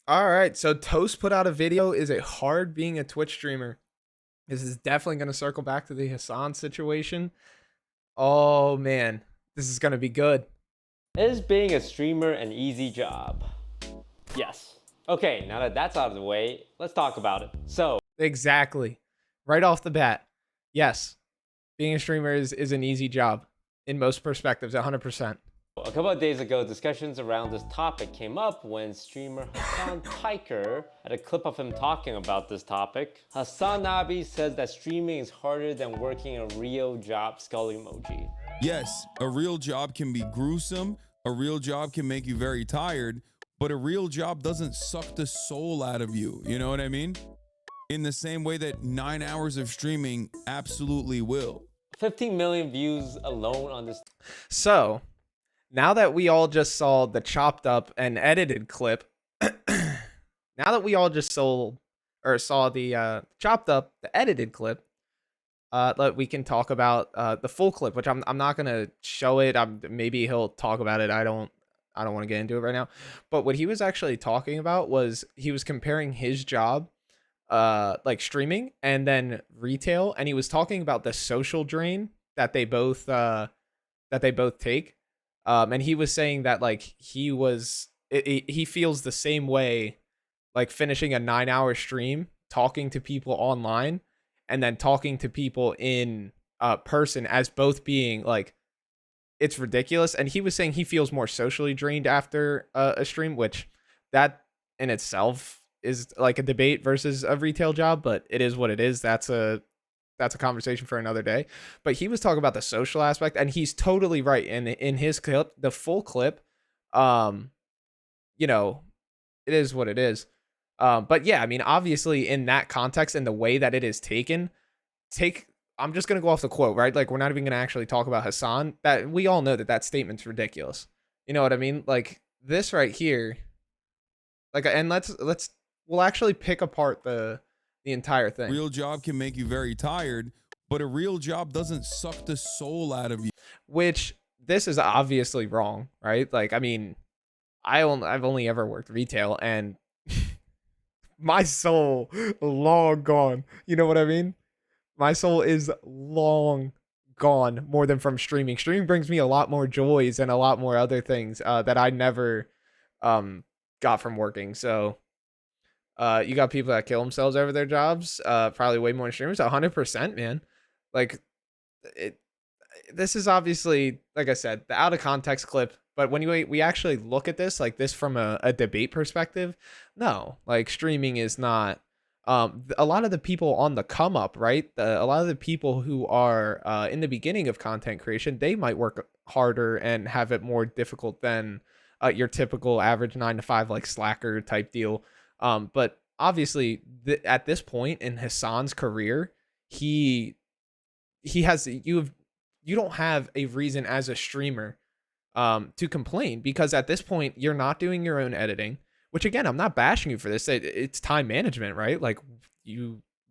All right, so Toast put out a video. Is it hard being a Twitch streamer? This is definitely going to circle back to the Hassan situation. Oh man, this is going to be good. Is being a streamer an easy job? Yes. Okay, now that that's out of the way, let's talk about it. So, Exactly. Right off the bat. Yes. Being a streamer is an easy job in most perspectives, 100%. a couple of days ago, discussions around this topic came up when streamer Hassan Piker had a clip of him talking about this topic. Hassan Nabi says that streaming is harder than working a real job, skull emoji. Yes, a real job can be gruesome, a real job can make you very tired, but a real job doesn't suck the soul out of you. You know what I mean? In the same way that 9 hours of streaming absolutely will. 15 million views alone on this. So, now that we all just saw the chopped up and edited clip, now that we all just saw the chopped up, the edited clip, we can talk about the full clip, which I'm not gonna show it. Maybe he'll talk about it. I don't want to get into it right now. But what he was actually talking about was he was comparing his job, like streaming and then retail, and he was talking about the social drain that they both take. And he was saying that like he feels the same way, like finishing a 9-hour stream, talking to people online, and then talking to people in person as both being like, it's ridiculous. And he was saying he feels more socially drained after a stream, which that in itself is like a debate versus a retail job, but it is what it is. That's a conversation for another day. But he was talking about the social aspect, and he's totally right. And in his clip, the full clip, you know, it is what it is. But yeah, I mean, obviously in that context and the way that it is taken, I'm just gonna go off the quote, right? Like, we're not even gonna actually talk about Hassan. That we all know that statement's ridiculous. You know what I mean? Like this right here, like, and we'll actually pick apart the entire thing. Real job can make you very tired, but a real job doesn't suck the soul out of you. Which this is obviously wrong, right? Like, I mean, I've only ever worked retail, and my soul long gone. You know what I mean? My soul is long gone more than from streaming. Streaming brings me a lot more joys and a lot more other things that I never got from working. So you got people that kill themselves over their jobs, probably way more streamers. 100%, man. Like it. This is obviously, like I said, the out of context clip. But when we actually look at this, like this from a debate perspective, no, like streaming is not. A lot of the people on the come up, right? A lot of the people who are in the beginning of content creation, they might work harder and have it more difficult than your typical average 9 to 5 like slacker type deal. But obviously, at this point in Hassan's career, he has you don't have a reason as a streamer to complain, because at this point you're not doing your own editing. Which again, I'm not bashing you for this. It's time management, right? Like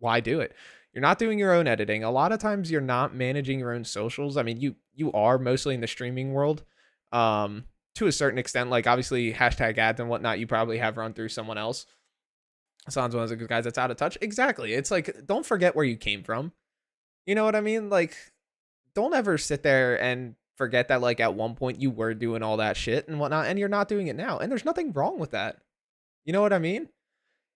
why do it? You're not doing your own editing. A lot of times you're not managing your own socials. I mean, you are mostly in the streaming world, to a certain extent. Like obviously hashtag ads and whatnot, you probably have run through someone else. Sounds one of the guys that's out of touch. Exactly. It's like, don't forget where you came from. You know what I mean? Like, don't ever sit there and forget that like at one point you were doing all that shit and whatnot, and you're not doing it now. And there's nothing wrong with that. You know what I mean?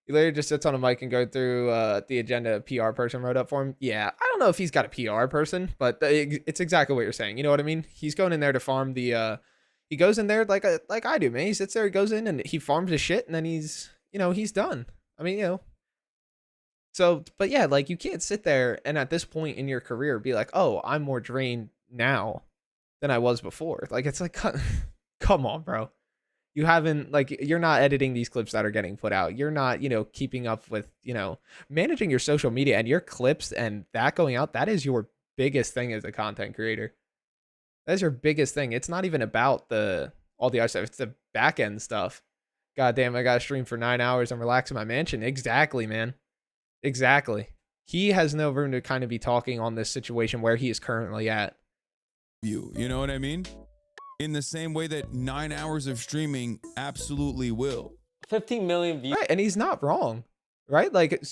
He later just sits on a mic and go through the agenda a PR person wrote up for him. Yeah, I don't know if he's got a PR person, but it's exactly what you're saying. You know what I mean? He's going in there to farm the. He goes in there like I do, man. He sits there, he goes in, and he farms his shit, and then he's done. I mean, So, but yeah, like you can't sit there and at this point in your career be like, oh, I'm more drained now than I was before. Like it's like, come on, bro. You haven't, like, you're not editing these clips that are getting put out. You're not, keeping up with, managing your social media and your clips and that going out. That is your biggest thing as a content creator. That's your biggest thing. It's not even about all the other stuff. It's the back end stuff. God damn, I got to stream for 9 hours and relax in my mansion. Exactly, man. Exactly. He has no room to kind of be talking on this situation where he is currently at. You know what I mean? In the same way that 9 hours of streaming absolutely will. 15 million views. Right, and he's not wrong, right? Like,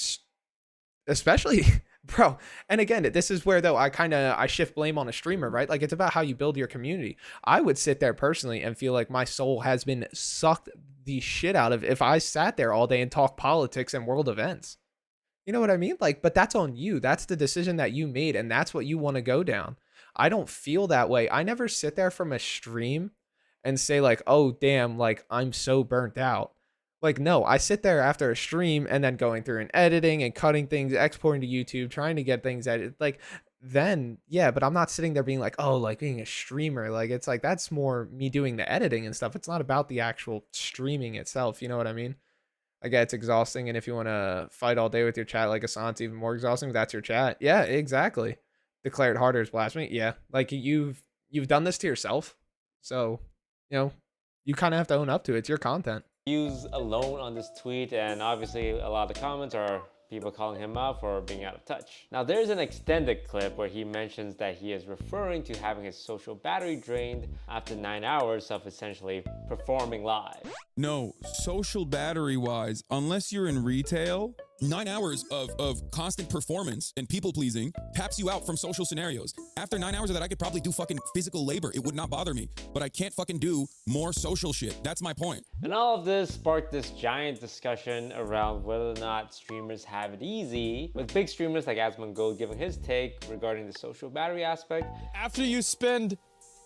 especially, bro. And again, this is where though I shift blame on a streamer, right? Like, it's about how you build your community. I would sit there personally and feel like my soul has been sucked the shit out of if I sat there all day and talk politics and world events. You know what I mean? Like, but that's on you. That's the decision that you made, and that's what you want to go down. I don't feel that way. I never sit there from a stream and say like, oh damn, like I'm so burnt out. Like, no, I sit there after a stream and then going through and editing and cutting things, exporting to YouTube, trying to get things edited. Like, then yeah, but I'm not sitting there being like, oh, like being a streamer. Like, it's like that's more me doing the editing and stuff. It's not about the actual streaming itself. You know what I mean? Like, yeah, it's exhausting, and if you want to fight all day with your chat like Assan's even more exhausting, that's your chat. Yeah, exactly. Declare it harder is blasphemy. Yeah, like you've done this to yourself, so you know you kind of have to own up to it. It's your content. Views alone on this tweet, and obviously a lot of the comments are people calling him out for being out of touch. Now there's an extended clip where he mentions that he is referring to having his social battery drained after 9 hours of essentially performing live. No, social battery wise, unless you're in retail, 9 hours of constant performance and people pleasing taps you out from social scenarios. After 9 hours of that, I could probably do fucking physical labor. It would not bother me, but I can't fucking do more social shit. That's my point. And all of this sparked this giant discussion around whether or not streamers have it easy, with big streamers like Asmongold giving his take regarding the social battery aspect. After you spend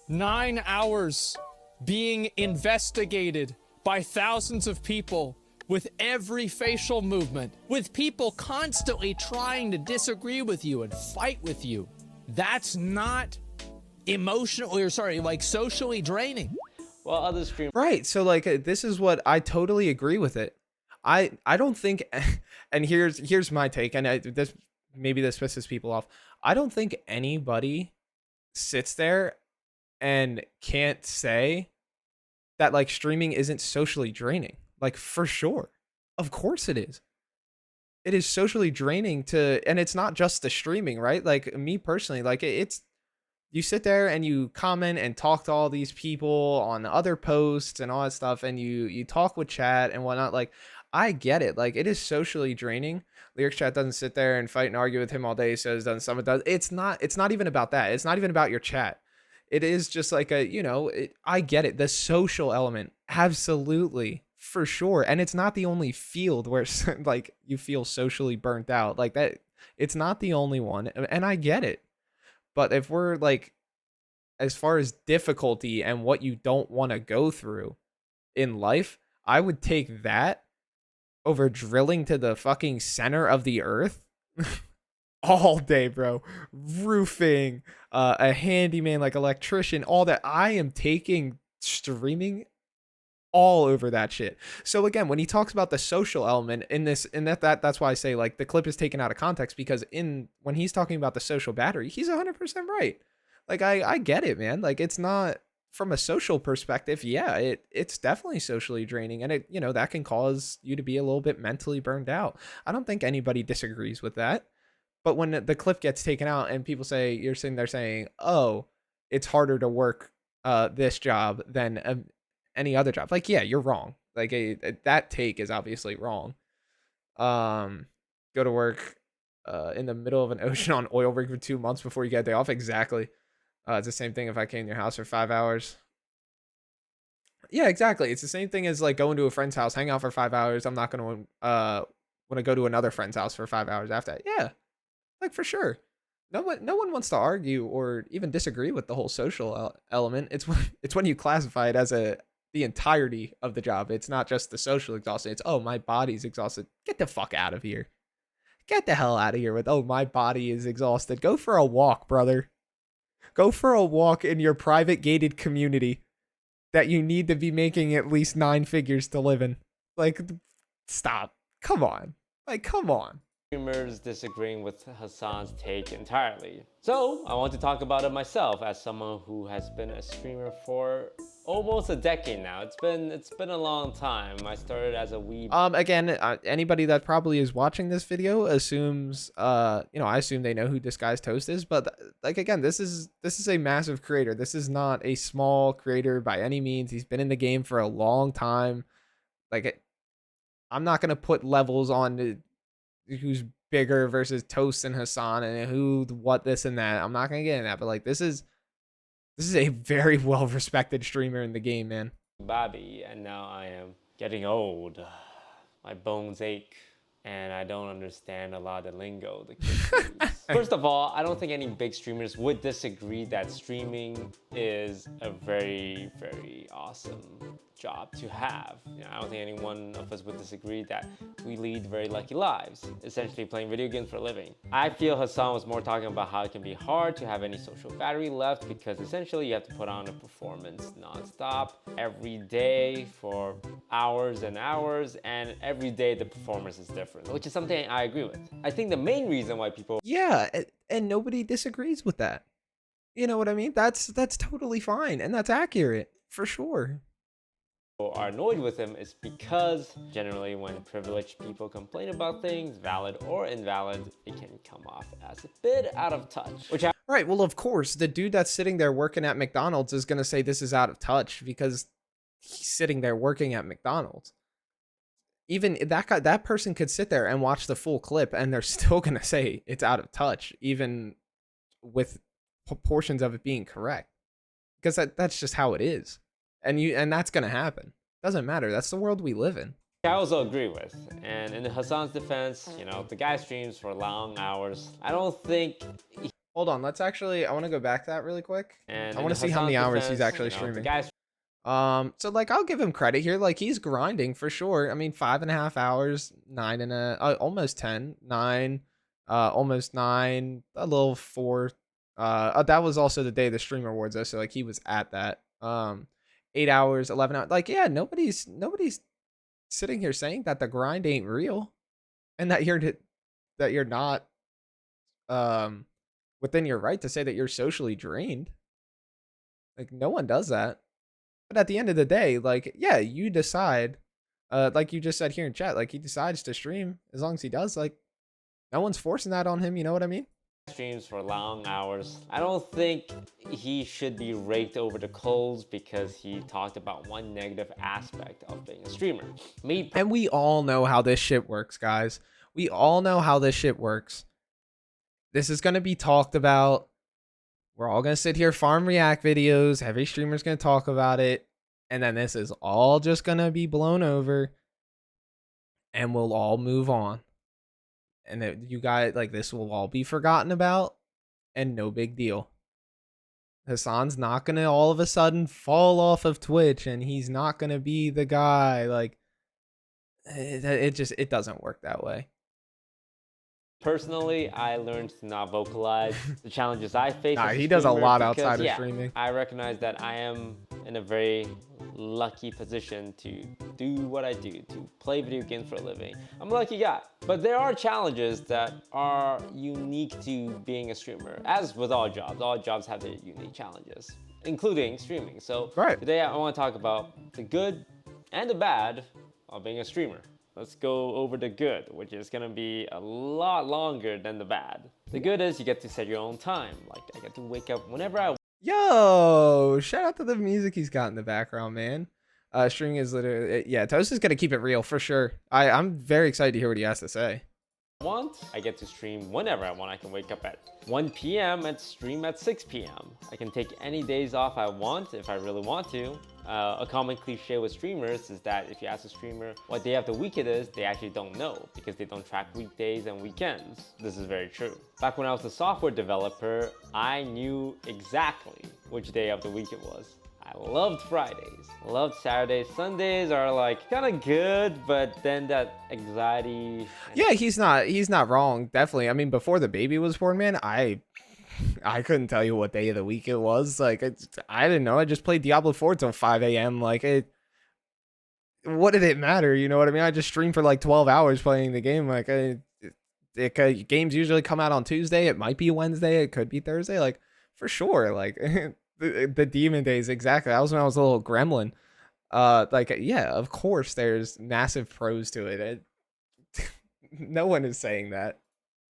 9 hours being investigated by thousands of people with every facial movement, with people constantly trying to disagree with you and fight with you, that's not socially draining. While other streamers Right. So like this is what I totally agree with it. I don't think, and here's my take, and this pisses people off. I don't think anybody sits there and can't say that like streaming isn't socially draining. Like, for sure. Of course it is. It is socially draining and it's not just the streaming, right? Like, me personally, like it's, you sit there and you comment and talk to all these people on other posts and all that stuff, and you talk with chat and whatnot. Like, I get it. Like, it is socially draining. Lyrics chat doesn't sit there and fight and argue with him all day. So doesn't Summit does. It's not even about that. It's not even about your chat. It is just like I get it. The social element. Absolutely. For sure. And it's not the only field where like you feel socially burnt out like that. It's not the only one. And I get it. But if we're like, as far as difficulty and what you don't want to go through in life, I would take that over drilling to the fucking center of the earth all day, bro. Roofing, a handyman, like electrician, all that. I am taking streaming all over that shit. So again, when he talks about the social element in this, and that's why I say like the clip is taken out of context, because when he's talking about the social battery, he's 100% right. Like I get it, man. Like, it's not from a social perspective. Yeah, it's definitely socially draining, and it, that can cause you to be a little bit mentally burned out. I don't think anybody disagrees with that. But when the clip gets taken out and people say, you're sitting there saying, oh, it's harder to work this job than any other job. Like, yeah, you're wrong. Like, that take is obviously wrong. Go to work in the middle of an ocean on oil rig for 2 months before you get a day off. Exactly. It's the same thing if I came to your house for 5 hours. Yeah, exactly. It's the same thing as like going to a friend's house, hang out for 5 hours. I'm not going to want to go to another friend's house for 5 hours after that. Yeah, like, for sure. No one wants to argue or even disagree with the whole social element. It's when you classify it as the entirety of the job. It's not just the social exhaustion. It's, oh, my body's exhausted. Get the fuck out of here. Get the hell out of here with, oh, my body is exhausted. Go for a walk, brother. Go for a walk in your private gated community that you need to be making at least 9 figures to live in. Like, stop. Come on. Like, come on. Streamers disagreeing with Hassan's take entirely. So I want to talk about it myself as someone who has been a streamer for almost a decade now. It's been a long time. I started as a weeb. Again, anybody that probably is watching this video assumes, I assume they know who Disguised Toast is, but like, again, this is a massive creator. This is not a small creator by any means. He's been in the game for a long time. Like, I'm not gonna put levels on who's bigger versus Toast and Hassan and who what this and that. I'm not gonna get in that, but like this is a very well respected streamer in the game, man. Bobby, and now I am getting old. My bones ache, and I don't understand a lot of the lingo the kids use. First of all, I don't think any big streamers would disagree that streaming is a very, very awesome job to have. I don't think any one of us would disagree that we lead very lucky lives, essentially playing video games for a living. I feel Hassan was more talking about how it can be hard to have any social battery left because essentially you have to put on a performance non-stop every day for hours and hours, and every day the performance is different, which is something I agree with. I think the main reason why people Yeah, and nobody disagrees with that. You know what I mean? That's totally fine and that's accurate for sure. are annoyed with him is because generally when privileged people complain about things, valid or invalid, it can come off as a bit out of touch. Which Right, well of course, the dude that's sitting there working at McDonald's is going to say this is out of touch because he's sitting there working at McDonald's. Even that person could sit there and watch the full clip and they're still going to say it's out of touch even with portions of it being correct. Because that's just how it is. And that's gonna happen. Doesn't matter. That's the world we live in. I also agree with. And in Hassan's defense, the guy streams for long hours. I don't think Hold on. Let's actually. I want to go back to that really quick. and I want to see how many hours he's actually the streaming. guy's So like I'll give him credit here. Like he's grinding for sure. I mean, 5.5 hours, almost 10, 9, almost 9, a little 4. That was also the day of the Stream Awards though. So like he was at that. 8 hours, 11 hours. Like, yeah, nobody's sitting here saying that the grind ain't real and that you're not within your right to say that you're socially drained. Like no one does that. But at the end of the day, like, yeah, you decide, like you just said here in chat, like he decides to stream as long as he does, like no one's forcing that on him, you know what I mean? streams for long hours. I don't think he should be raked over the coals because he talked about one negative aspect of being a streamer. And we all know how this shit works, guys. We all know how this shit works. This is going to be talked about. We're all going to sit here, farm react videos. Every streamer's going to talk about it. And then this is all just going to be blown over. And we'll all move on. And you guys, like, this will all be forgotten about. And no big deal. Hassan's not going to all of a sudden fall off of Twitch. And he's not going to be the guy. Like, it doesn't work that way. Personally, I learned to not vocalize the challenges I face. Nah, as he does a streamer lot because, outside of streaming. I recognize that I am in a very lucky position to do what I do, to play video games for a living. I'm a lucky guy. But there are challenges that are unique to being a streamer. As with all jobs have their unique challenges, including streaming. So today I want to talk about the good and the bad of being a streamer. Let's go over the good, which is gonna be a lot longer than the bad. The good is you get to set your own time. Like I get to wake up whenever I Yo, shout out to the music he's got in the background, man. Streaming is literally, yeah, Toast is gonna keep it real for sure. I'm very excited to hear what he has to say. want. I get to stream whenever I want. I can wake up at 1 p.m. and stream at 6 p.m. I can take any days off I want if I really want to. A common cliche with streamers is that if you ask a streamer what day of the week it is, they actually don't know because they don't track weekdays and weekends. This is very true. Back when I was a software developer, I knew exactly which day of the week it was. I loved Fridays, loved Saturdays. Sundays are like kind of good, but then that anxiety. Yeah, he's not wrong. Definitely. I mean, before the baby was born, man, I couldn't tell you what day of the week it was. Like, I didn't know. I just played Diablo 4 till 5 a.m. Like, what did it matter? You know what I mean? I just streamed for like 12 hours playing the game. Like, games usually come out on Tuesday. It might be Wednesday. It could be Thursday. Like, for sure. Like, the demon days, exactly. That was when I was a little gremlin. Like, yeah, of course, there's massive pros to it. No one is saying that.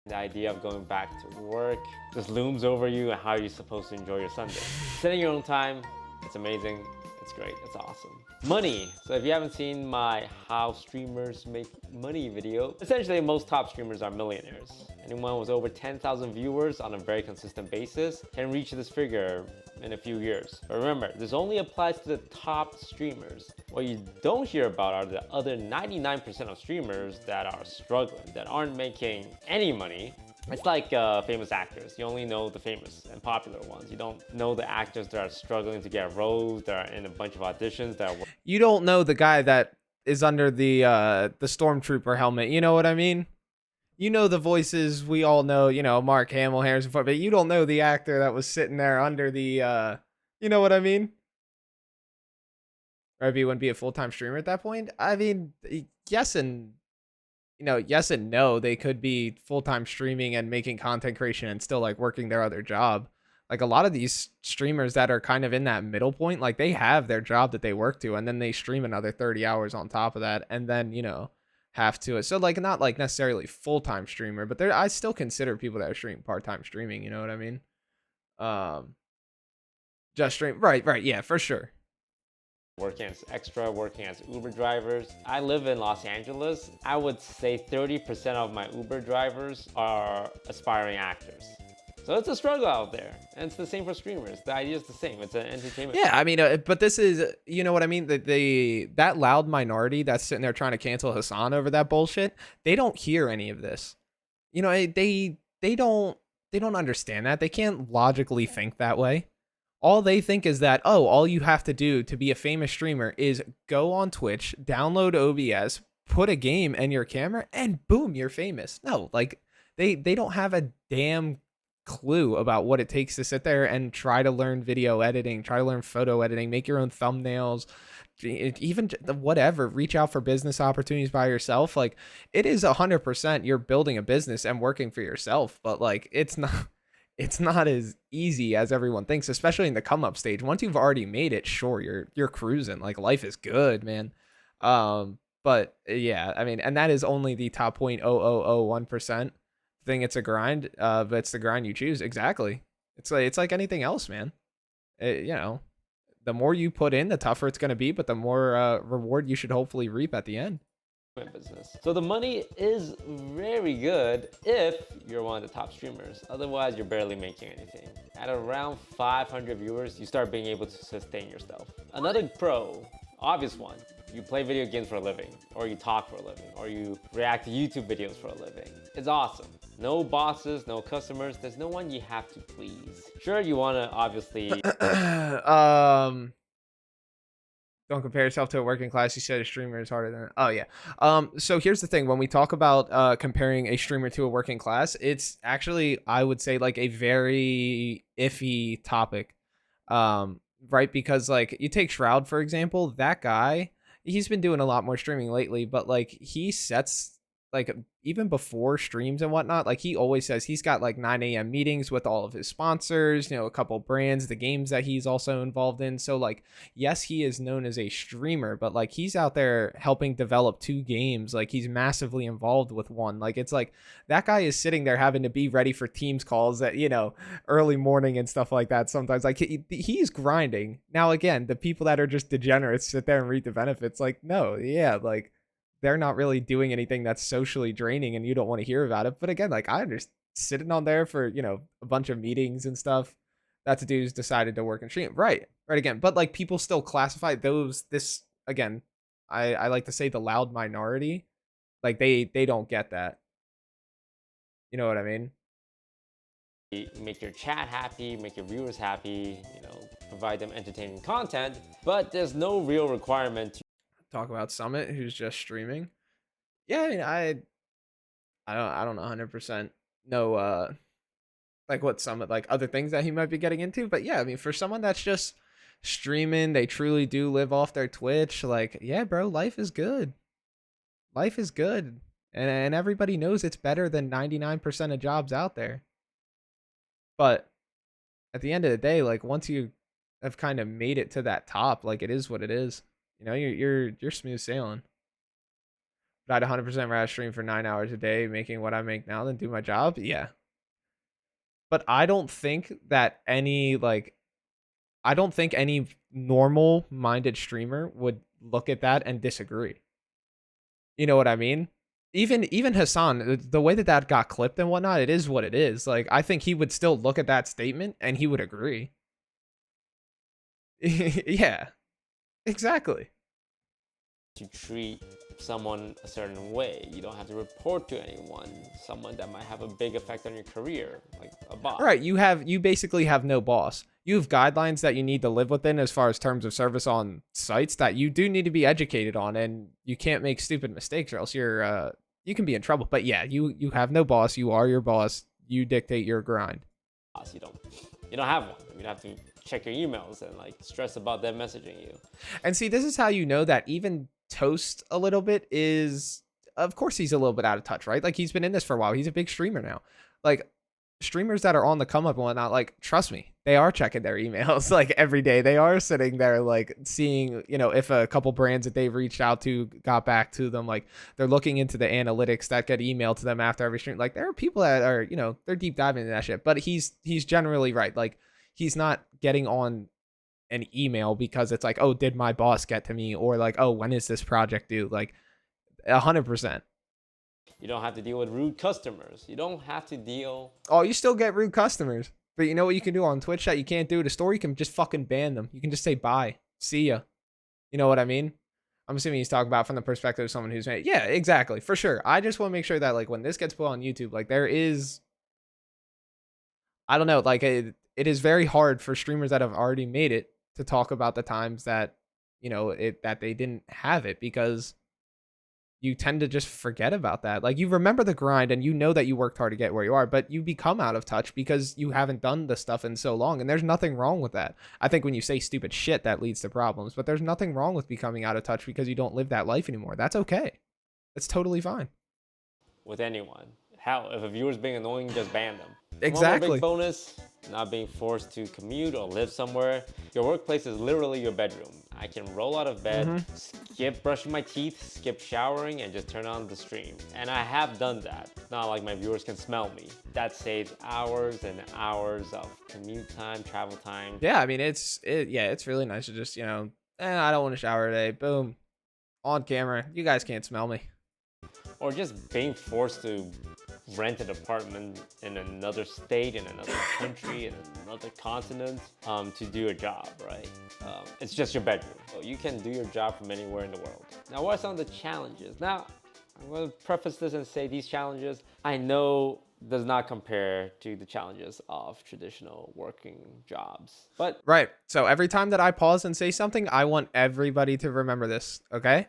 The idea of going back to work just looms over you and how you're supposed to enjoy your Sunday. Setting your own time, it's amazing. It's great. It's awesome. Money. So if you haven't seen my how streamers make money video, essentially most top streamers are millionaires. Anyone with over 10,000 viewers on a very consistent basis can reach this figure in a few years. But remember, this only applies to the top streamers. What you don't hear about are the other 99% of streamers that are struggling, that aren't making any money. It's like famous actors. You only know the famous and popular ones. You don't know the actors that are struggling to get roles, that are in a bunch of auditions, that are... You don't know the guy that is under the stormtrooper helmet. You know what I mean? You know the voices we all know. You know Mark Hamill, Harrison Ford, but you don't know the actor that was sitting there under the. You know what I mean? Or he wouldn't be a full-time streamer at that point. I mean, yes and yes and no. They could be full-time streaming and making content creation and still like working their other job. Like a lot of these streamers that are kind of in that middle point, like they have their job that they work to, and then they stream another 30 hours on top of that, and then have to it. So like not like necessarily full-time streamer, but I still consider people that are streaming part-time streaming. You know what I mean? Just stream, right, yeah, for sure. Working as extra, working as Uber drivers. I live in Los Angeles. I would say 30% of my Uber drivers are aspiring actors. So it's a struggle out there. And it's the same for streamers. The idea is the same. It's an entertainment. Yeah, I mean, but this is, you know what I mean? That loud minority that's sitting there trying to cancel Hassan over that bullshit, they don't hear any of this. You know, they don't understand that. They can't logically think that way. All they think is that, oh, all you have to do to be a famous streamer is go on Twitch, download OBS, put a game in your camera, and boom, you're famous. No, like they don't have a damn clue about what it takes to sit there and try to learn video editing, try to learn photo editing, make your own thumbnails, even whatever, reach out for business opportunities by yourself. Like it is 100% you're building a business and working for yourself, but like it's not as easy as everyone thinks, especially in the come up stage. Once you've already made it, sure, you're cruising, like life is good, man. But yeah, I mean, and that is only the top 0.0001% thing. It's a grind, but it's the grind you choose. Exactly. It's like anything else, man. The more you put in, the tougher it's going to be, but the more reward you should hopefully reap at the end. Business. So the money is very good if you're one of the top streamers. Otherwise, you're barely making anything. At around 500 viewers, you start being able to sustain yourself. Another pro, obvious one, you play video games for a living, or you talk for a living, or you react to YouTube videos for a living. It's awesome. No bosses, no customers. There's no one you have to please. Sure, you want to obviously... Don't compare yourself to a working class. You said a streamer is harder than... Oh, yeah. So here's the thing. When we talk about comparing a streamer to a working class, it's actually, I would say, like a very iffy topic. Right? Because, like, you take Shroud, for example. That guy, he's been doing a lot more streaming lately, but, like, he sets... Like even before streams and whatnot, like he always says he's got like 9 a.m. meetings with all of his sponsors, a couple brands, the games that he's also involved in. So like, yes, he is known as a streamer, but like he's out there helping develop 2 games. Like he's massively involved with one. Like it's like that guy is sitting there having to be ready for Teams calls at, early morning and stuff like that. Sometimes like he's grinding. Now, again, the people that are just degenerates sit there and reap the benefits. Like, no, yeah, like, they're not really doing anything that's socially draining and you don't want to hear about it. But again, like I understand sitting on there for, a bunch of meetings and stuff. That's a dude who's decided to work and stream. Right again. But like people still classify this again, I like to say the loud minority. Like they don't get that. You know what I mean? Make your chat happy, make your viewers happy, provide them entertaining content, but there's no real requirement to talk about Summit, who's just streaming. Yeah, I mean, I don't know 100% know like what Summit, like other things that he might be getting into, but yeah, I mean, for someone that's just streaming, they truly do live off their Twitch. Like, yeah, bro, life is good. Life is good, and everybody knows it's better than 99% of jobs out there. But at the end of the day, like once you have kind of made it to that top, like it is what it is. You're smooth sailing. But I'd 100% rather stream for 9 hours a day making what I make now than do my job. Yeah. But I don't think that any, like, I don't think any normal minded streamer would look at that and disagree. You know what I mean? Even Hassan, the way that that got clipped and whatnot, it is what it is. Like, I think he would still look at that statement and he would agree. Yeah, exactly. To treat someone a certain way. You don't have to report to anyone, someone that might have a big effect on your career, like a boss. Right, you basically have no boss. You have guidelines that you need to live within as far as terms of service on sites that you do need to be educated on, and you can't make stupid mistakes or else you can be in trouble. But yeah, you have no boss. You are your boss. You dictate your grind. You don't have one. You'd have to check your emails and like stress about them messaging you. And see, this is how you know that even Toast a little bit is, of course he's a little bit out of touch, right? Like, he's been in this for a while. He's a big streamer now. Like, streamers that are on the come up and whatnot, like, trust me, they are checking their emails like every day. They are sitting there like seeing, if a couple brands that they've reached out to got back to them. Like, they're looking into the analytics that get emailed to them after every stream. Like, there are people that are, they're deep diving into that shit. But he's generally right. Like, he's not getting on an email because it's like, oh, did my boss get to me? Or like, oh, when is this project due? Like, 100%. You don't have to deal with rude customers. You don't have to deal. Oh, you still get rude customers. But you know what you can do on Twitch that you can't do at a store? You can just fucking ban them. You can just say bye. See ya. You know what I mean? I'm assuming he's talking about from the perspective of someone who's made. Yeah, exactly. For sure. I just want to make sure that like when this gets put on YouTube, like there is, I don't know, like it is very hard for streamers that have already made it to talk about the times that, that they didn't have it, because you tend to just forget about that. Like, you remember the grind and you know that you worked hard to get where you are, but you become out of touch because you haven't done the stuff in so long. And there's nothing wrong with that. I think when you say stupid shit, that leads to problems, but there's nothing wrong with becoming out of touch because you don't live that life anymore. That's okay. It's totally fine. With anyone. Hell, if a viewer's being annoying, just ban them. Exactly. One more big bonus, not being forced to commute or live somewhere. Your workplace is literally your bedroom. I can roll out of bed, skip brushing my teeth, skip showering, and just turn on the stream. And I have done that. Not like my viewers can smell me. That saves hours and hours of commute time, travel time. Yeah, I mean, it's really nice to just, I don't want to shower today. Boom. On camera. You guys can't smell me. Or just being forced to rent an apartment in another state, in another country, in another continent to do a job, right? It's just your bedroom. So you can do your job from anywhere in the world. Now, what are some of the challenges? Now, I'm going to preface this and say these challenges, I know does not compare to the challenges of traditional working jobs. But right. So every time that I pause and say something, I want everybody to remember this, okay?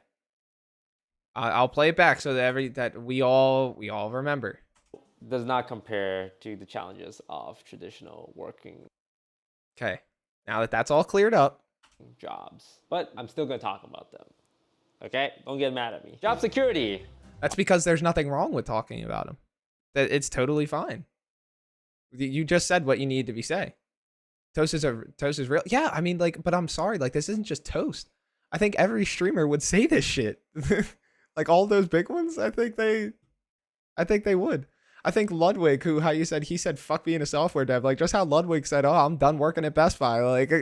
I'll play it back so that we all remember. Does not compare to the challenges of traditional working. Okay. Now that that's all cleared up. Jobs. But I'm still going to talk about them. Okay? Don't get mad at me. Job security. That's because there's nothing wrong with talking about them. It's totally fine. You just said what you needed to be say. Toast is real. Yeah, I mean, like, but I'm sorry, like, this isn't just Toast. I think every streamer would say this shit. Like, all those big ones, I think they would. I think Ludwig, he said fuck being a software dev, like just how Ludwig said, oh, I'm done working at Best Buy. Like,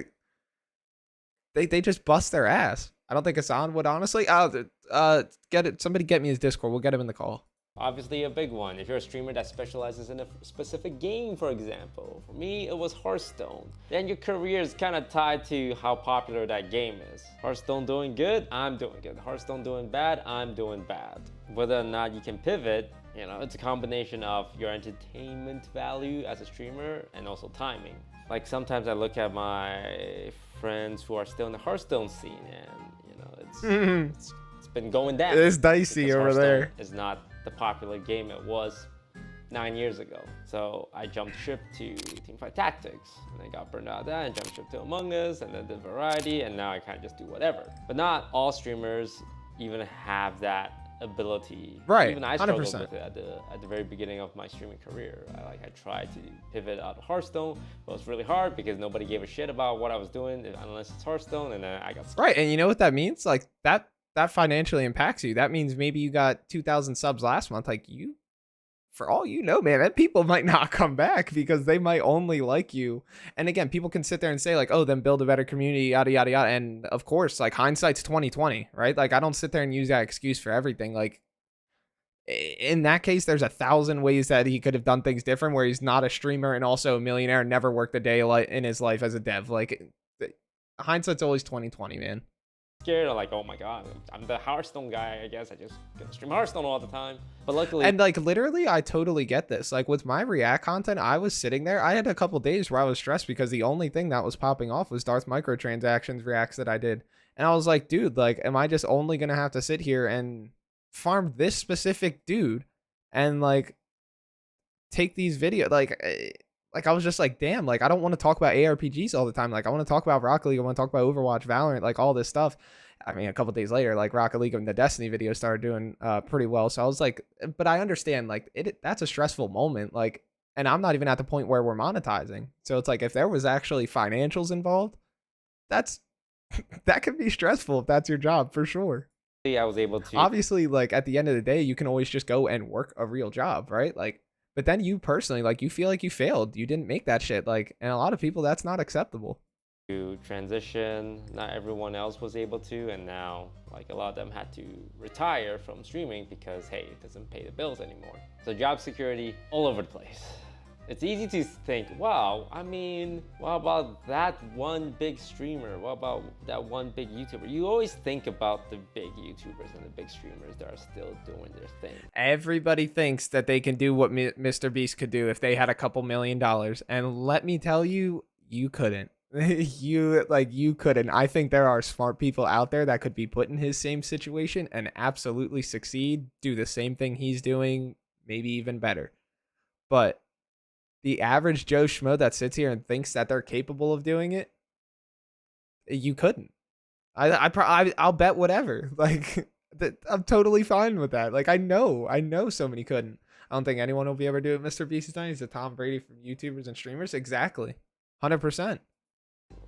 they just bust their ass. I don't think Hassan would, honestly. Get it. Somebody get me his Discord. We'll get him in the call. Obviously a big one. If you're a streamer that specializes in a specific game, for example. For me, it was Hearthstone. Then your career is kind of tied to how popular that game is. Hearthstone doing good, I'm doing good. Hearthstone doing bad, I'm doing bad. Whether or not you can pivot, it's a combination of your entertainment value as a streamer and also timing. Like, sometimes I look at my friends who are still in the Hearthstone scene and, it's been going down. It's dicey over there. It's not the popular game it was 9 years ago. So I jumped ship to Teamfight Tactics, and I got burned out of that, and jumped ship to Among Us, and then did Variety, and now I kind of just do whatever. But not all streamers even have that ability. Right, even I struggled 100%. with it at the very beginning of my streaming career. I tried to pivot out of Hearthstone, but it was really hard because nobody gave a shit about what I was doing unless it's Hearthstone, and then I got stuck. Right, and you know what that means? Like, that financially impacts you. That means maybe you got 2,000 subs last month. Like, you for all you know, man, that people might not come back because they might only like you. And again, people can sit there and say like, oh, then build a better community, yada yada yada. And of course, like hindsight's 2020, right? Like I don't sit there and use that excuse for everything. Like in that case, there's 1,000 ways that he could have done things different where he's not a streamer and also a millionaire and never worked a day in his life as a dev. Like hindsight's always 2020, man. Scared of like, oh my god, I'm the Hearthstone guy, I guess I just gonna stream Hearthstone all the time. But luckily, and like literally I totally get this. Like with my React content, I was sitting there, I had a couple days where I was stressed because the only thing that was popping off was Darth microtransactions reacts that I did. And I was like, dude, like am I just only gonna have to sit here and farm this specific dude and like take these videos like I was just like, damn, like I don't want to talk about ARPGs all the time. Like I want to talk about Rocket League, I want to talk about Overwatch, Valorant, like all this stuff. I mean, a couple days later, like Rocket League and the Destiny video started doing pretty well. So I was like, but I understand like that's a stressful moment. Like, and I'm not even at the point where we're monetizing. So it's like if there was actually financials involved, that could be stressful if that's your job for sure. I was able to Obviously, like at the end of the day, you can always just go and work a real job, right? Like, but then you personally, like you feel like you failed. You didn't make that shit. Like, and a lot of people, that's not acceptable. to transition. Not everyone else was able to, and now like a lot of them had to retire from streaming because hey, it doesn't pay the bills anymore. So job security all over the place. It's easy to think, wow, I mean, what about that one big streamer? What about that one big YouTuber? You always think about the big YouTubers and the big streamers that are still doing their thing. Everybody thinks that they can do what Mr. Beast could do if they had a couple $1 million. And let me tell you, you couldn't. you couldn't. I think there are smart people out there that could be put in his same situation and absolutely succeed, do the same thing he's doing, maybe even better. But the average Joe Schmo that sits here and thinks that they're capable of doing it, you couldn't. I'll bet whatever. Like, I'm totally fine with that. Like, I know so many couldn't. I don't think anyone will be able to do it. Mr. Beast is done. He's a Tom Brady from YouTubers and streamers. Exactly. 100%.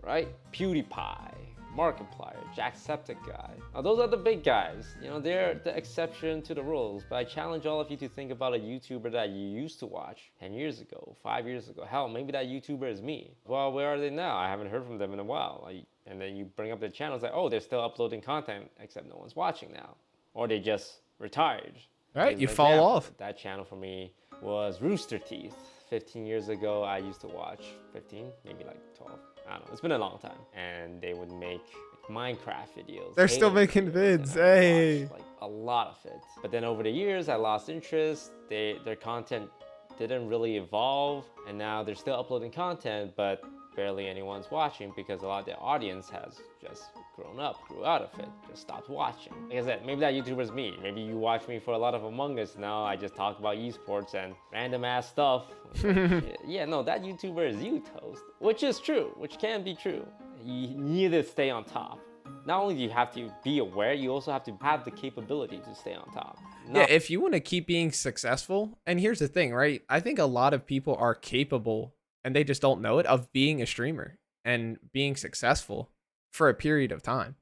Right? PewDiePie, Markiplier, Jacksepticeye. Now those are the big guys. You know, they're the exception to the rules. But I challenge all of you to think about a YouTuber that you used to watch 10 years ago, 5 years ago. Hell, maybe that YouTuber is me. Well, where are they now? I haven't heard from them in a while. And then you bring up their channel, it's like, oh, they're still uploading content, except no one's watching now. Or they just retired. Right, you Like fall that. off. That channel for me was Rooster Teeth. 15 years ago, I used to watch 15, maybe like 12. I don't know. It's been a long time. And they would make like, Minecraft videos. They're still making vids. Hey. Like a lot of it. But then over the years, I lost interest. Their content didn't really evolve. And now they're still uploading content, but barely anyone's watching because a lot of their audience has just grown up, grew out of it, just stopped watching. Like I said, maybe that YouTuber's me. Maybe you watch me for a lot of Among Us now. I just talk about esports and random ass stuff. Yeah, no, that YouTuber is you, Toast. Which is true, which can be true. You need to stay on top. Not only do you have to be aware, you also have to have the capability to stay on top. Yeah, if you want to keep being successful, and here's the thing, right? I think a lot of people are capable, and they just don't know it, of being a streamer and being successful for a period of time.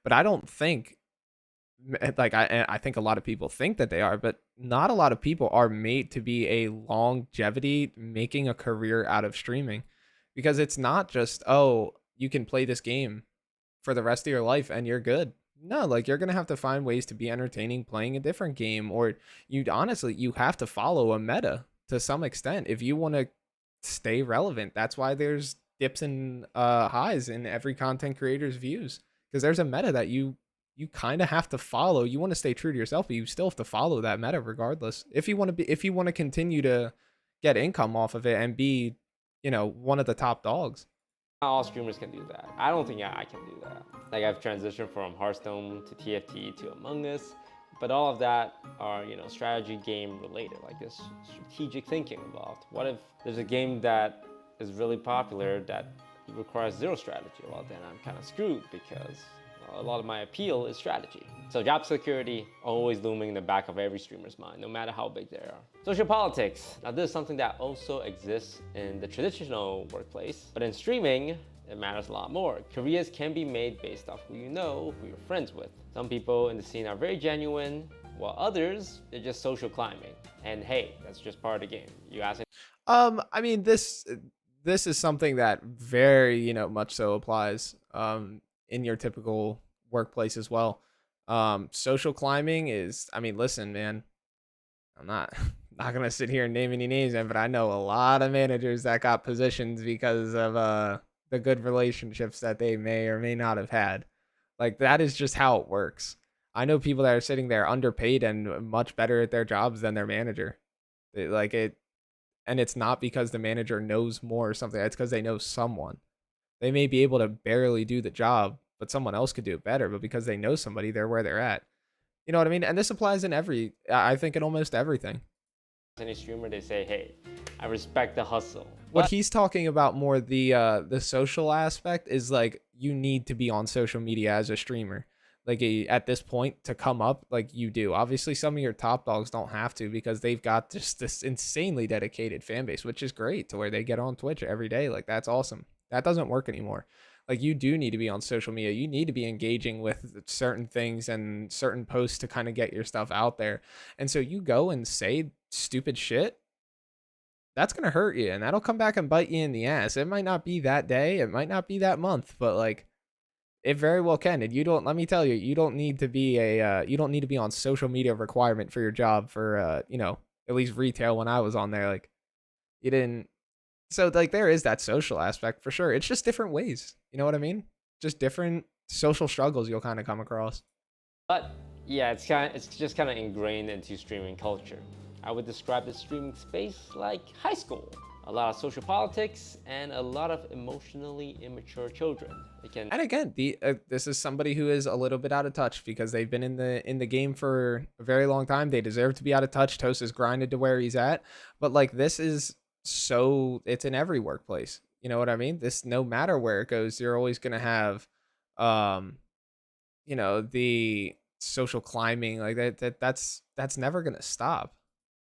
But I don't think, like, I think a lot of people think that they are, but not a lot of people are made to be a longevity, making a career out of streaming. Because it's not just, oh, you can play this game for the rest of your life and you're good. No, like, you're going to have to find ways to be entertaining playing a different game, or you have to follow a meta to some extent if you want to stay relevant. That's why there's dips and highs in every content creator's views, because there's a meta that you kind of have to follow. You want to stay true to yourself, but you still have to follow that meta regardless if you want to continue to get income off of it and be, you know, one of the top dogs. Not all streamers can do that. I don't think I can do that. Like, I've transitioned from Hearthstone to TFT to Among Us, but all of that are, you know, strategy game related. Like, there's strategic thinking involved. What if there's a game that is really popular that requires zero strategy? Well, then I'm kind of screwed because a lot of my appeal is strategy. So job security always looming in the back of every streamer's mind, no matter how big they are. Social politics. Now, this is something that also exists in the traditional workplace, but in streaming, it matters a lot more. Careers can be made based off who you know, who you're friends with. Some people in the scene are very genuine, while others, they're just social climbing. And hey, that's just part of the game. You ask I mean, this is something that very, much so applies in your typical workplace as well. Social climbing is, I mean, listen, man, I'm not not gonna sit here and name any names, man, but I know a lot of managers that got positions because of the good relationships that they may or may not have had. Like that is just how it works. I know people that are sitting there underpaid and much better at their jobs than their manager. Like it, and it's not because the manager knows more or something. It's because they know someone. They may be able to barely do the job, but someone else could do it better. But because they know somebody, they're where they're at. You know what I mean? And this applies in I think in almost everything. any streamer, they say, hey, I respect the hustle. What he's talking about more the social aspect is like you need to be on social media as a streamer. Like at this point to come up like you do. Obviously, some of your top dogs don't have to because they've got just this insanely dedicated fan base, which is great to where they get on Twitch every day. Like that's awesome. That doesn't work anymore. Like you do need to be on social media. You need to be engaging with certain things and certain posts to kind of get your stuff out there. And so you go and say stupid shit, that's going to hurt you and that'll come back and bite you in the ass. It might not be that day, it might not be that month, but like it very well can. And you don't, let me tell you, you don't need to be you don't need to be on social media requirement for your job for at least retail. When I was on there, like you didn't. So like there is that social aspect for sure. It's just different ways. You know what I mean? Just different social struggles you'll kind of come across. But yeah, it's just kind of ingrained into streaming culture. I would describe the streaming space like high school. A lot of social politics and a lot of emotionally immature children. And again, this is somebody who is a little bit out of touch because they've been in the game for a very long time. They deserve to be out of touch. Toast is grinded to where he's at, but like this is it's in every workplace. You know what I mean? This, no matter where it goes, you're always gonna have, the social climbing like that's never gonna stop.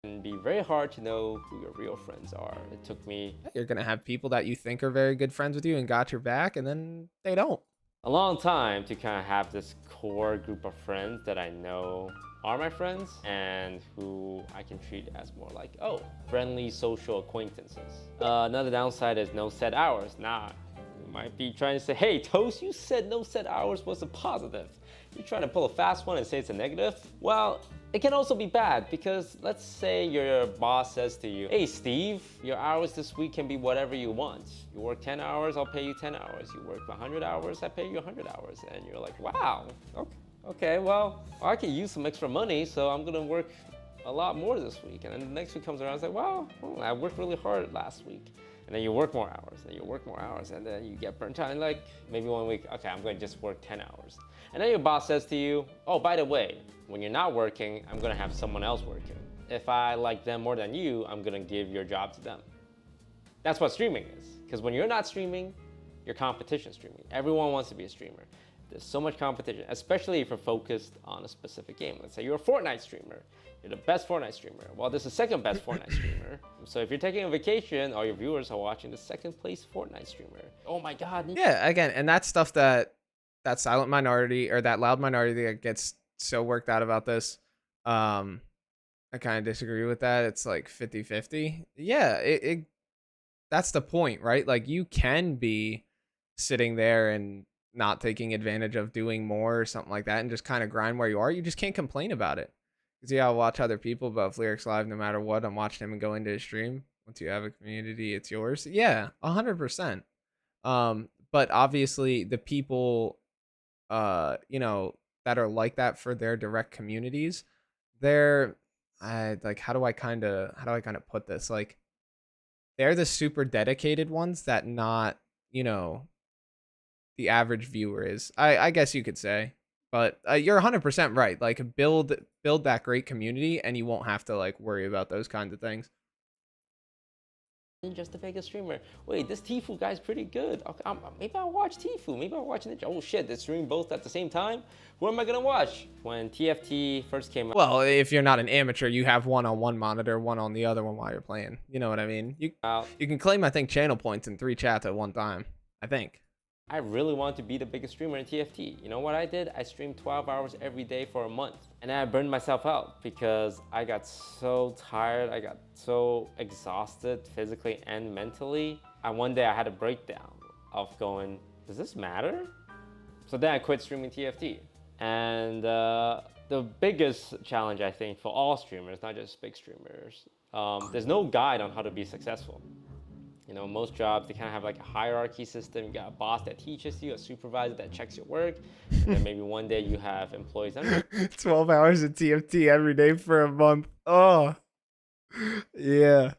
And be very hard to know who your real friends are. It took me You're gonna have people that you think are very good friends with you and got your back, and then they don't. a long time to kind of have this core group of friends that I know are my friends and who I can treat as more like, oh, friendly social acquaintances. Another downside is no set hours. Nah, you might be trying to say, hey, Toast, you said no set hours was a positive. You're trying to pull a fast one and say it's a negative? Well, it can also be bad because let's say your boss says to you, hey, Steve, your hours this week can be whatever you want. You work 10 hours, I'll pay you 10 hours. You work 100 hours, I pay you 100 hours. And you're like, wow, okay, well, I could use some extra money, so I'm gonna work a lot more this week. And then the next week comes around, it's like, well, I worked really hard last week. And then you work more hours, and you work more hours, and then you get burnt out. And like maybe 1 week, okay, I'm going to just work 10 hours. And then your boss says to you, oh, by the way, when you're not working, I'm going to have someone else working. If I like them more than you, I'm going to give your job to them. That's what streaming is. Because when you're not streaming, you're competition streaming. Everyone wants to be a streamer. There's so much competition, especially if you're focused on a specific game. Let's say you're a Fortnite streamer. You're the best Fortnite streamer. Well, there's the second best Fortnite streamer. So if you're taking a vacation, all your viewers are watching the second place Fortnite streamer. Oh my God. Yeah, again, and that's stuff that silent minority or that loud minority that gets so worked out about this. I kind of disagree with that. It's like 50-50. Yeah, that's the point, right? Like you can be sitting there and not taking advantage of doing more or something like that and just kind of grind where you are. You just can't complain about it. Because yeah, I'll watch other people, but if Lyric's live, no matter what, I'm watching him and go into his stream. Once you have a community, it's yours. Yeah, 100%. But obviously the people, that are like that for their direct communities, they're like, how do I kind of put this? Like, they're the super dedicated ones that not, the average viewer is. I guess you could say. But you're 100% right. Like build that great community, and you won't have to like worry about those kinds of things. Just a Vegas streamer. Wait, this Tfue guy's pretty good. Okay, maybe I'll watch Tfue. Maybe I'll watch Ninja. Oh shit, they're streaming both at the same time? Who am I gonna watch? When TFT first came out. Well, if you're not an amateur, you have one on one monitor, one on the other one while you're playing. You know what I mean? You can claim, I think, channel points in 3 chats at one time. I think. I really wanted to be the biggest streamer in TFT. You know what I did? I streamed 12 hours every day for a month. And then I burned myself out because I got so tired. I got so exhausted physically and mentally. And one day I had a breakdown of going, does this matter? So then I quit streaming TFT. And the biggest challenge, I think, for all streamers, not just big streamers, there's no guide on how to be successful. You know, most jobs, they kind of have like a hierarchy system. You got a boss that teaches you, a supervisor that checks your work, and then maybe one day you have employees under. 12 hours of TFT every day for a month. Oh, yeah.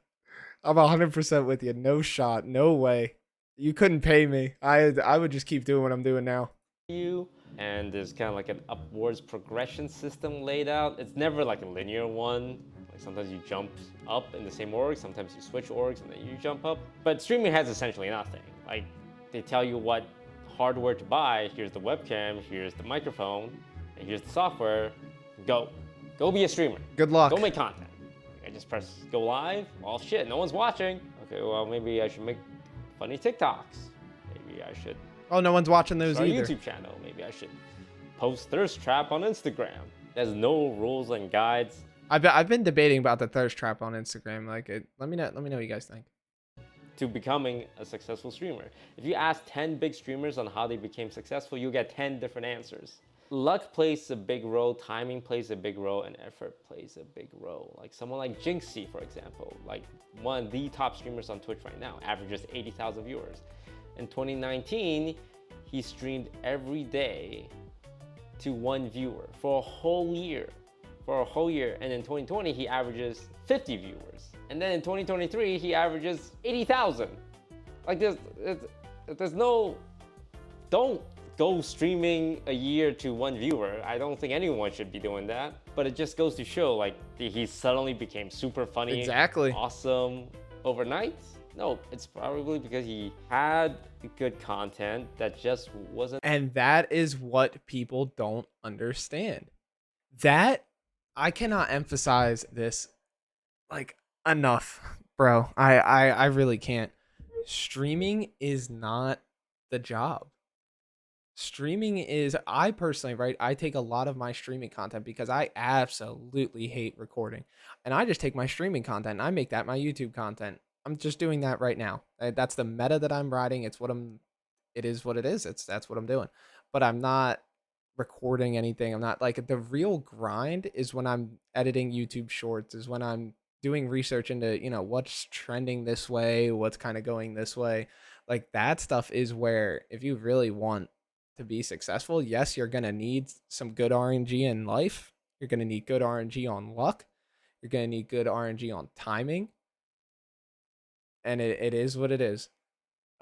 I'm 100% with you. No shot. No way. You couldn't pay me. I would just keep doing what I'm doing now. You and there's kind of like an upwards progression system laid out. It's never like a linear one. Like sometimes you jump up in the same org, sometimes you switch orgs and then you jump up. But streaming has essentially nothing. Like they tell you what hardware to buy. Here's the webcam, here's the microphone, and here's the software. Go be a streamer. Good luck. Go make content. I just press go live. Oh shit, no one's watching. Okay, well maybe I should make funny TikToks. Maybe I should Oh, no one's watching those start a either. YouTube channel. Maybe I should post Thirst Trap on Instagram. There's no rules and guides. I've been debating about the thirst trap on Instagram. Like, let me know what you guys think. To becoming a successful streamer. If you ask 10 big streamers on how they became successful, you'll get 10 different answers. Luck plays a big role, timing plays a big role, and effort plays a big role. Like someone like Jinxie, for example, like one of the top streamers on Twitch right now, averages 80,000 viewers. In 2019, he streamed every day to 1 viewer for a whole year. And in 2020, he averages 50 viewers. And then in 2023, he averages 80,000. Like there's no, don't go streaming a year to 1 viewer. I don't think anyone should be doing that. But it just goes to show like he suddenly became super funny, Exactly. awesome overnight. No, it's probably because he had good content that just wasn't. And that is what people don't understand. That I cannot emphasize this like enough, bro. I really can't. Streaming is not the job. Streaming is, I personally, right, I take a lot of my streaming content because I absolutely hate recording. And I just take my streaming content and I make that my YouTube content. I'm just doing that right now. That's the meta that I'm riding. It is what it is. That's what I'm doing. But I'm not recording anything. I'm not like, the real grind is when I'm editing YouTube shorts, is when I'm doing research into, what's trending this way, what's kind of going this way. Like that stuff is where, if you really want to be successful, yes, you're going to need some good RNG in life. You're going to need good RNG on luck. You're going to need good RNG on timing. And it is what it is.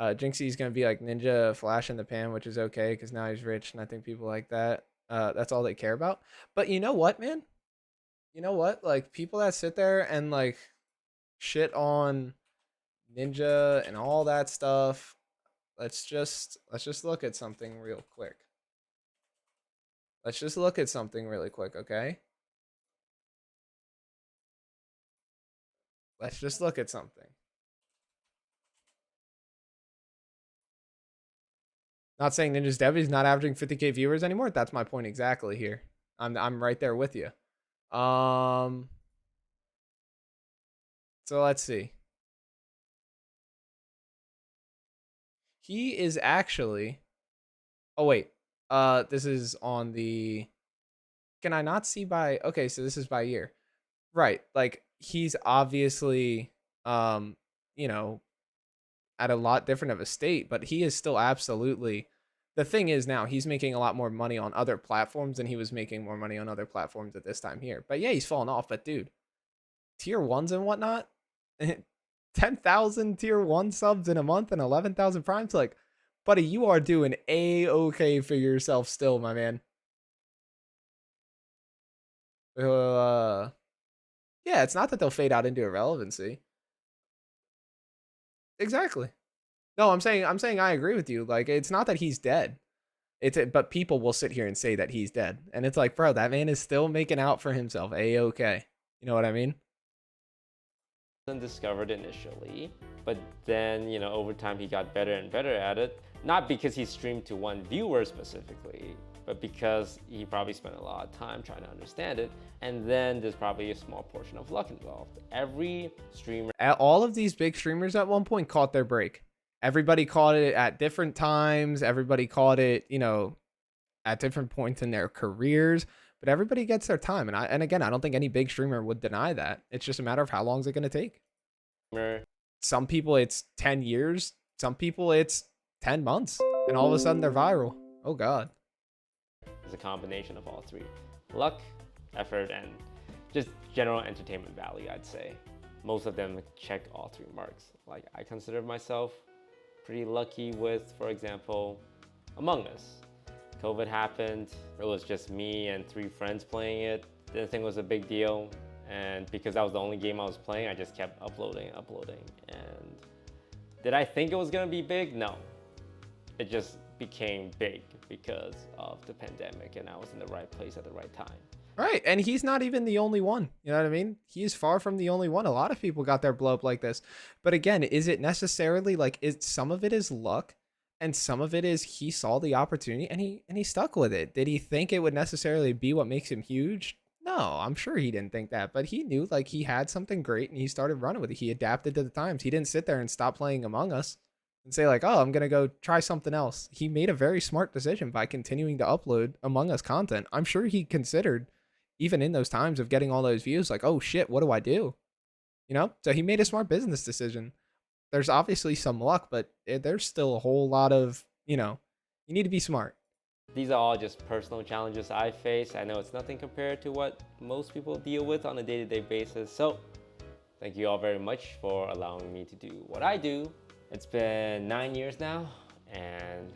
Jinxie's going to be like Ninja Flash in the Pan, which is okay because now he's rich. And I think people like that. That's all they care about. But you know what, man? You know what? Like people that sit there and like shit on Ninja and all that stuff. Let's just look at something real quick. Let's just look at something really quick, okay? Let's just look at something. Not saying Ninja's dead, he's not averaging 50K viewers anymore. That's my point exactly here. I'm right there with you. So let's see. He is actually, oh wait, this is on the, can I not see by, okay, so this is by year. Right, like he's obviously at a lot different of a state, but he is still absolutely, the thing is now he's making a lot more money on other platforms than he was making more money on other platforms at this time here. But yeah, he's fallen off, but dude, tier 1s and whatnot, 10,000 tier 1 subs in a month and 11,000 primes, like, buddy, you are doing a-okay for yourself still, my man. Yeah, it's not that they'll fade out into irrelevancy. Exactly. No, I'm saying I agree with you. Like, it's not that he's dead. But people will sit here and say that he's dead. And it's like, bro, that man is still making out for himself. A-okay. You know what I mean? discovered initially, but then, you know, over time he got better and better at it. Not because he streamed to one viewer specifically, but because he probably spent a lot of time trying to understand it. And then there's probably a small portion of luck involved. Every streamer, All of these big streamers at one point caught their break. Everybody caught it at different times. Everybody caught it, you know, at different points in their careers. But everybody gets their time. And again, I don't think any big streamer would deny that. It's just a matter of how long is it going to take. Some people it's 10 years. Some people it's 10 months. And all of a sudden they're viral. Oh, God. is a combination of all three. Luck, effort, and just general entertainment value, I'd say. Most of them check all three marks. Like, I consider myself pretty lucky with, for example, Among Us. COVID happened, it was just me and 3 friends playing it. Didn't think it was a big deal, and because that was the only game I was playing, I just kept uploading. And did I think it was gonna be big? No. It just became big because of the pandemic, and I was in the right place at the right time. Right, and he's not even the only one. You know what I mean? He's far from the only one. A lot of people got their blow up like this. But again, is it necessarily like some of it is luck and some of it is he saw the opportunity and he stuck with it? Did he think it would necessarily be what makes him huge? No, I'm sure he didn't think that, but he knew like he had something great and he started running with it. He adapted to the times. He didn't sit there and stop playing Among Us and say like, "Oh, I'm going to go try something else." He made a very smart decision by continuing to upload Among Us content. I'm sure he considered, even in those times of getting all those views, like, oh shit, what do I do? You know? So he made a smart business decision. There's obviously some luck, but there's still a whole lot of, you know, you need to be smart. These are all just personal challenges I face. I know it's nothing compared to what most people deal with on a day-to-day basis. So thank you all very much for allowing me to do what I do. It's been 9 years now, and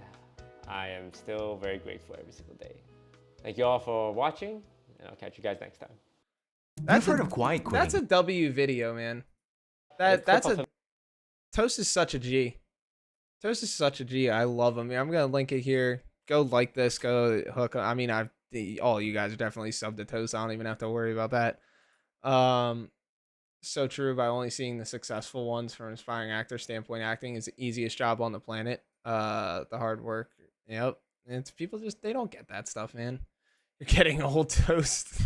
I am still very grateful every single day. Thank you all for watching, and I'll catch you guys next time. You've heard of Quiet Quitting. That's a W video, man. Toast is such a G. Toast is such a G. I love him. I'm gonna link it here. Go like this. Go hook. I mean, all you guys are definitely subbed to Toast. I don't even have to worry about that. So true. By only seeing the successful ones from an aspiring actor standpoint, acting is the easiest job on the planet. The hard work. Yep. And it's people just they don't get that stuff, man. You're getting old, Toast.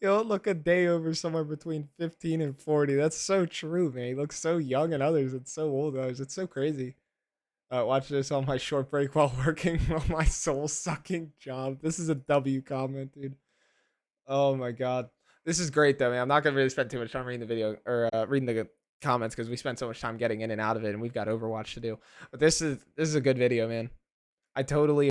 You'll look a day over somewhere between 15 and 40. That's so true, man. He looks so young and others. It's so old. Others. It's so crazy. Watch this on my short break while working on my soul-sucking job. This is a W comment, dude. Oh my god. This is great though, man. I'm not gonna really spend too much time reading the video or reading the comments because we spent so much time getting in and out of it, and we've got Overwatch to do. But this is a good video, man. I totally